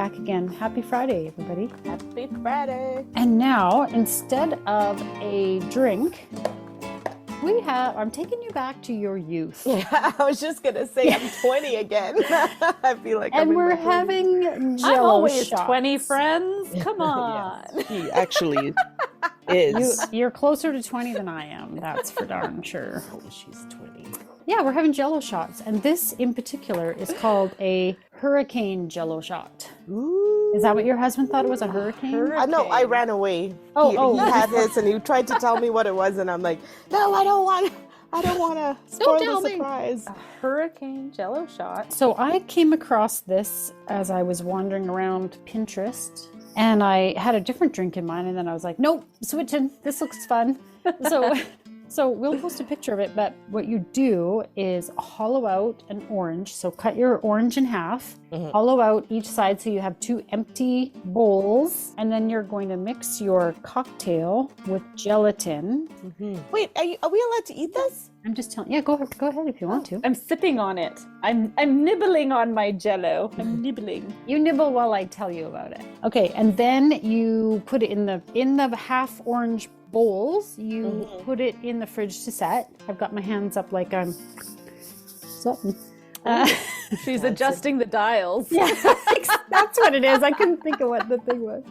back again. Happy Friday, everybody. Happy Friday. And now, instead of a drink, I'm taking you back to your youth. Yeah, I was just going to say I'm 20 again. I feel like And I'm we're in my 20s. having Jell-o I'm always shots. 20, friends. Come on. Yes, he actually is. You're closer to 20 than I am. That's for darn sure. Oh, she's 20. Yeah, we're having Jell-o shots. And this in particular is called a hurricane Jell-o shot. Ooh. Is that what your husband thought it was, a hurricane? No, I ran away. He had his and he tried to tell me what it was, and I'm like, no, I don't want to spoil the surprise. A hurricane Jell-o shot. So I came across this as I was wandering around Pinterest, and I had a different drink in mind, and then I was like, nope, switching. This looks fun. So we'll post a picture of it, but what you do is hollow out an orange. So cut your orange in half, hollow out each side so you have two empty bowls, and then you're going to mix your cocktail with gelatin. Wait, are we allowed to eat this? I'm just telling you, go ahead if you want to. I'm sipping on it. I'm nibbling on my Jell-o. I'm nibbling. You nibble while I tell you about it. Okay, and then you put it in the half orange bowls. You put it in the fridge to set. I've got my hands up like I'm something. She's adjusting the dials. Yeah, that's what it is. I couldn't think of what the thing was.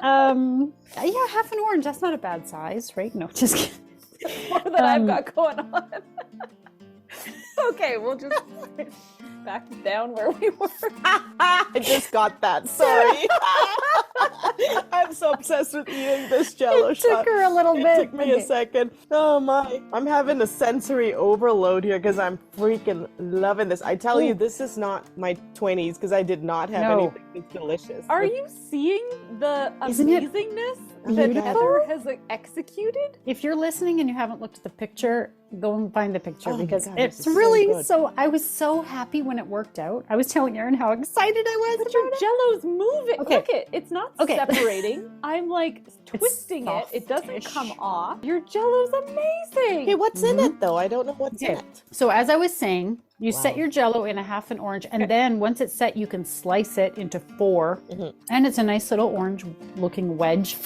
Yeah, half an orange. That's not a bad size, right? No, just kidding. More than I've got going on. Okay, we'll just back down where we were. I just got that. Sorry. I'm so obsessed with eating this Jell-o It took shot. her a little bit. It took me a second. Oh my. I'm having a sensory overload here because I'm freaking loving this. I tell you, this is not my 20s because I did not have anything that's delicious. Are you seeing the Isn't it amazingness that beautiful? Heather has executed? If you're listening and you haven't looked at the picture, go and find the picture because God, this it's is so really good. so. I was so happy when it worked out. I was telling Erin how excited I was. But your Jell-o's moving. Okay. Look it. It's not separating. I'm like twisting it. It doesn't softish. come off. Your Jell-o's amazing. Okay, what's in it though? I don't know what's in Okay. it. So as I was saying, you set your Jell-o in a half an orange, and then once it's set, you can slice it into 4, and it's a nice little orange-looking wedge.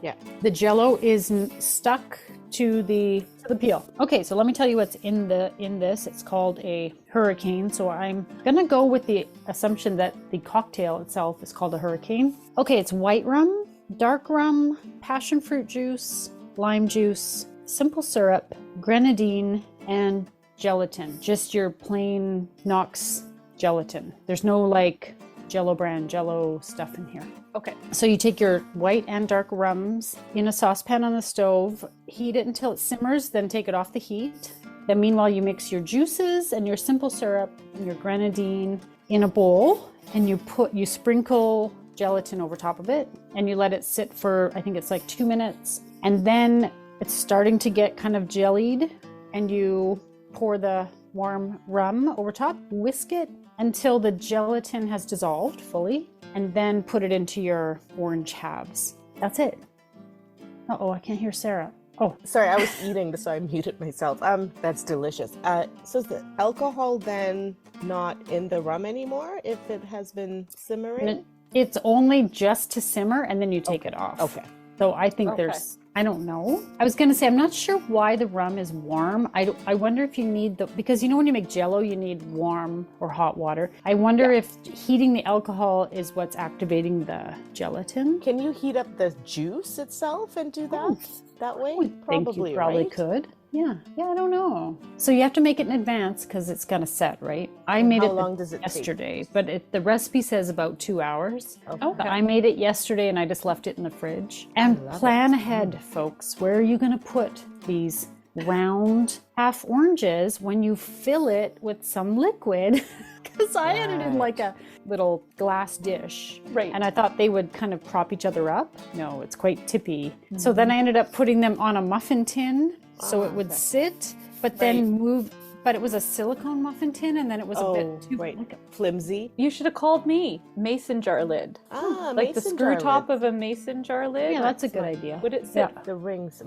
Yeah. The Jell-o is stuck to the peel. Okay, so let me tell you what's in this. It's called a hurricane. So I'm gonna go with the assumption that the cocktail itself is called a hurricane. Okay, it's white rum, dark rum, passion fruit juice, lime juice, simple syrup, grenadine, and gelatin. Just your plain Knox gelatin. There's no like Jell-o brand Jell-o stuff in here. Okay. So you take your white and dark rums in a saucepan on the stove, heat it until it simmers, then take it off the heat. Then meanwhile you mix your juices and your simple syrup and your grenadine in a bowl, and you sprinkle gelatin over top of it, and you let it sit for, I think it's like 2 minutes. And then it's starting to get kind of jellied, and you pour the warm rum over top, whisk it until the gelatin has dissolved fully, and then put it into your orange halves. That's it. Uh-oh, I can't hear Sarah. Oh, Sorry, I was eating, so I muted myself. That's delicious. So is the alcohol then not in the rum anymore if it has been simmering? it's only just to simmer, and then you take it off. Okay. So I think I don't know. I was going to say, I'm not sure why the rum is warm. I wonder if you need because you know when you make Jell-o, you need warm or hot water. I wonder if heating the alcohol is what's activating the gelatin. Can you heat up the juice itself and do that that way? I think you probably right? could. Yeah, I don't know. So you have to make it in advance because it's going to set, right? I made how it long does it yesterday, but the recipe says about 2 hours. Okay. But I made it yesterday and I just left it in the fridge. And plan ahead, folks. Where are you going to put these round half oranges when you fill it with some liquid? Because I had it in like a little glass dish. Right. And I thought they would kind of prop each other up. No, it's quite tippy. So then I ended up putting them on a muffin tin so it would sit, but then move but it was a silicone muffin tin, and then it was a bit too flimsy. You should have called me. Mason jar lid. Like the screw top of a mason jar lid. Yeah, that's a good idea. Would it sit? The rings.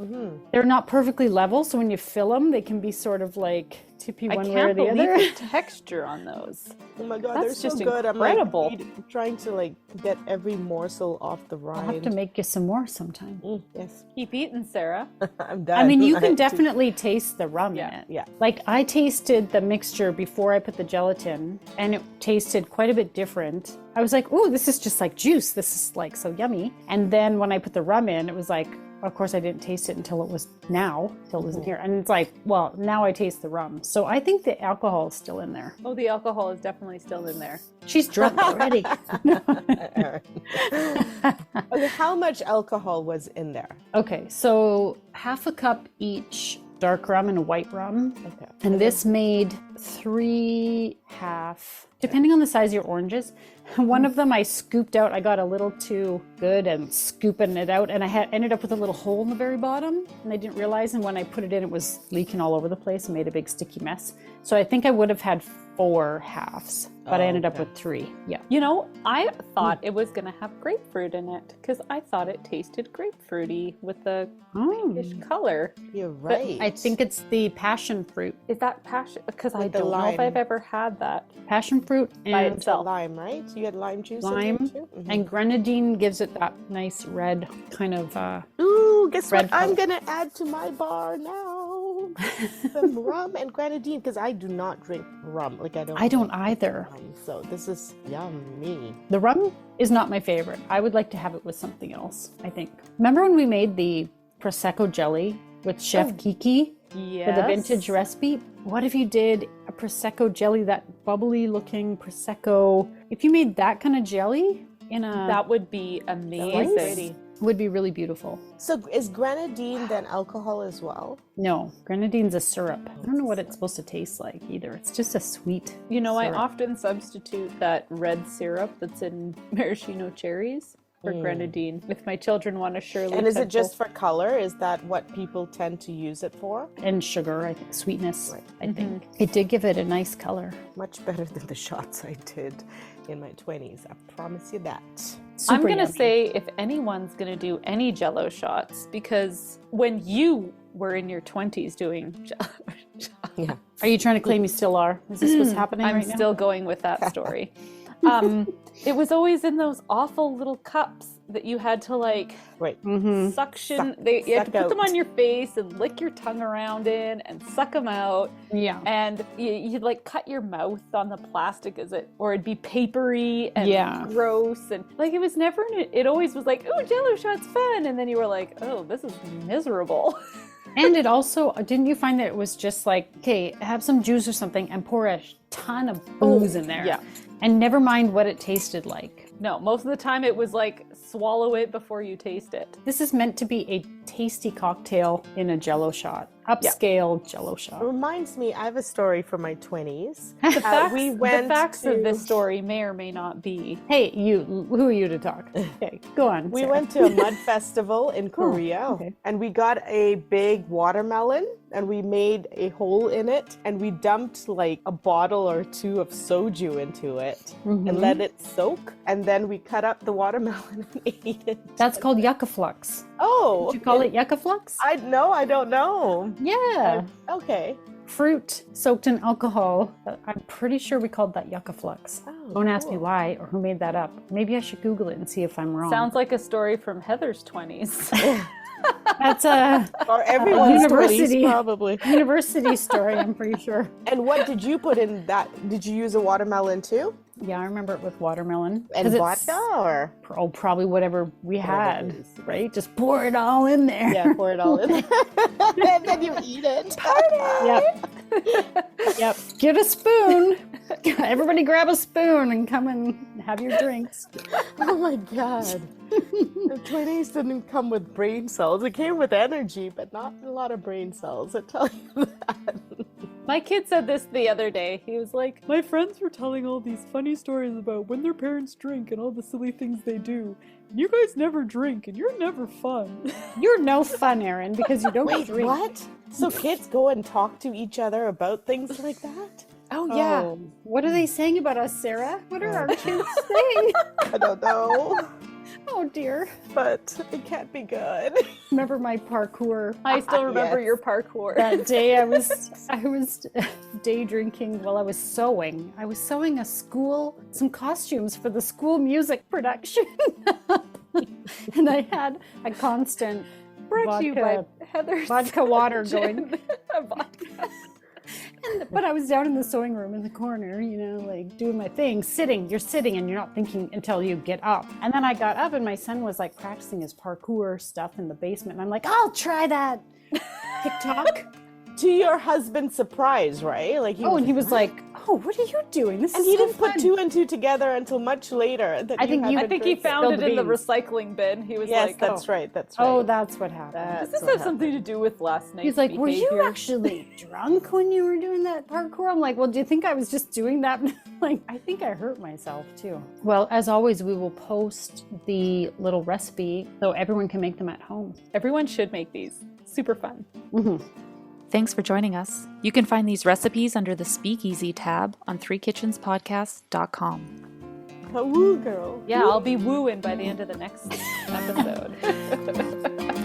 They're not perfectly level, so when you fill them, they can be sort of like tippy one way or the other. I can't believe the texture on those. Oh my god, That's they're just so good. incredible. I'm like trying to like get every morsel off the rind. I'll have to make you some more sometime. Yes. Keep eating, Sarah. I'm done. I mean, you can definitely taste the rum in it. Yeah. Like I tasted the mixture before I put the gelatin, and it tasted quite a bit different. I was like, oh, this is just like juice. This is like so yummy. And then when I put the rum in, it was like, of course, I didn't taste it until it was in here. And it's like, well, now I taste the rum. So I think the alcohol is still in there. Oh, the alcohol is definitely still in there. She's drunk already. Okay, how much alcohol was in there? Okay, so half a cup each dark rum and a white rum. Okay. And this made 3.5, depending on the size of your oranges. One of them I scooped out. I got a little too good and scooping it out, and I ended up with a little hole in the very bottom, and I didn't realize, and when I put it in, it was leaking all over the place and made a big sticky mess. So I think I would have had 4 halves, but I ended up with 3. Yeah. You know, I thought it was going to have grapefruit in it because I thought it tasted grapefruity with the pinkish color. You're right. I think it's the passion fruit. Is that passion? Because I With the don't know if lime. I've ever had that. Passion fruit By and itself. Lime, right? You had lime juice lime in there too? and grenadine gives it that nice red kind of Ooh, guess red what I'm color. gonna add to my bar now? Some rum and grenadine, because I do not drink rum. Like I don't either. rum, so this is yummy. The rum is not my favorite. I would like to have it with something else, I think. Remember when we made the Prosecco jelly with Chef Kiki Yes. for the vintage recipe? What if you did a Prosecco jelly, that bubbly looking Prosecco? If you made that kind of jelly in a... That would be amazing. would be really beautiful. So is grenadine then alcohol as well? No, grenadine's a syrup. I don't know what it's supposed to taste like either. It's just a sweet You know, I syrup. often substitute that red syrup that's in maraschino cherries for grenadine if my children want a Shirley And is it Temple. just for color? Is that what people tend to use it for? And sugar, I think, sweetness, Right. I think. It did give it a nice color. Much better than the shots I did in my 20s. I promise you that. I'm Super going to yummy. say if anyone's going to do any Jell-O shots, because when you were in your 20s doing Jell-O shots, Yeah. Are you trying to claim you still are? Is this what's happening I'm right now? still going with that story. It was always in those awful little cups that you had to like Right. suction. Suck- You had to suck put them out. on your face and lick your tongue around in and suck them out. Yeah. And you'd like cut your mouth on the plastic or it'd be papery and Yeah. gross. And like it was never, it always was like, oh, Jell-O shot's fun. And then you were like, oh, this is miserable. And it also, didn't you find that it was just like, okay, have some juice or something and pour a ton of booze in there. yeah. And never mind what it tasted like. No, most of the time it was like swallow it before you taste it. This is meant to be a tasty cocktail in a Jell-O shot. Upscale Jell-O shot. Reminds me, I have a story from my 20s. The facts, we the went facts to- of this story may or may not be. Hey, who are you to talk? Okay, go on. We Sarah. went to a mud festival in Korea, okay. and we got a big watermelon, and we made a hole in it, and we dumped like a bottle or 2 of soju into it and let it soak, and then we cut up the watermelon and ate it. That's called yucca flux. Oh, Did you call it yucca flux? I don't know. Yeah. Okay. Fruit soaked in alcohol. I'm pretty sure we called that yucca flux. Oh, Don't ask me cool. why or who made that up. Maybe I should Google it and see if I'm wrong. Sounds like a story from Heather's 20s. That's a Or everyone's university. 20s, probably. university story, I'm pretty sure. And what did you put in that? Did you use a watermelon too? Yeah, I remember it with watermelon. And 'Cause it's- vodka, or? Oh, probably whatever we had, it is. right? Just pour it all in there. Yeah, pour it all in. And then you eat it. Yep. Yep. Get a spoon. Everybody grab a spoon and come and have your drinks. Oh my god. The 20s didn't come with brain cells. It came with energy, but not a lot of brain cells. I tell you that. My kid said this the other day. He was like, my friends were telling all these funny stories about when their parents drink and all the silly things they do. And you guys never drink and you're never fun. You're no fun, Erin, because you don't Wait, drink. what? So kids go and talk to each other about things like that? Oh, yeah. Oh, what are they saying about us, Sarah? What are our kids saying? I don't know. Oh dear. But it can't be good. Remember my parkour? I still remember Yes. your parkour. That day I was day drinking while I was sewing. I was sewing some costumes for the school music production. And I had a constant Brought to you by Heather's vodka water going. Vodka. But I was down in the sewing room in the corner, like doing my thing, sitting. You're sitting and you're not thinking until you get up. And then I got up and my son was like practicing his parkour stuff in the basement. And I'm like, I'll try that. TikTok. To your husband's surprise, right? Like He was like, oh, what are you doing? This and is he so didn't put fun. 2 and 2 together until much later. That I think he found Spill it the in the beans. recycling bin. He was Yes, like, that's right. That's right. Oh, that's what happened. Does That's this what have something to do with last night's He's like, were you behavior?" actually drunk when you were doing that parkour? I'm like, well, do you think I was just doing that? Like, I think I hurt myself too. Well, as always, we will post the little recipe so everyone can make them at home. Everyone should make these. Super fun. Mm-hmm. Thanks for joining us. You can find these recipes under the Speakeasy tab on threekitchenspodcast.com. Woo, girl. Yeah, I'll be wooing by the end of the next episode.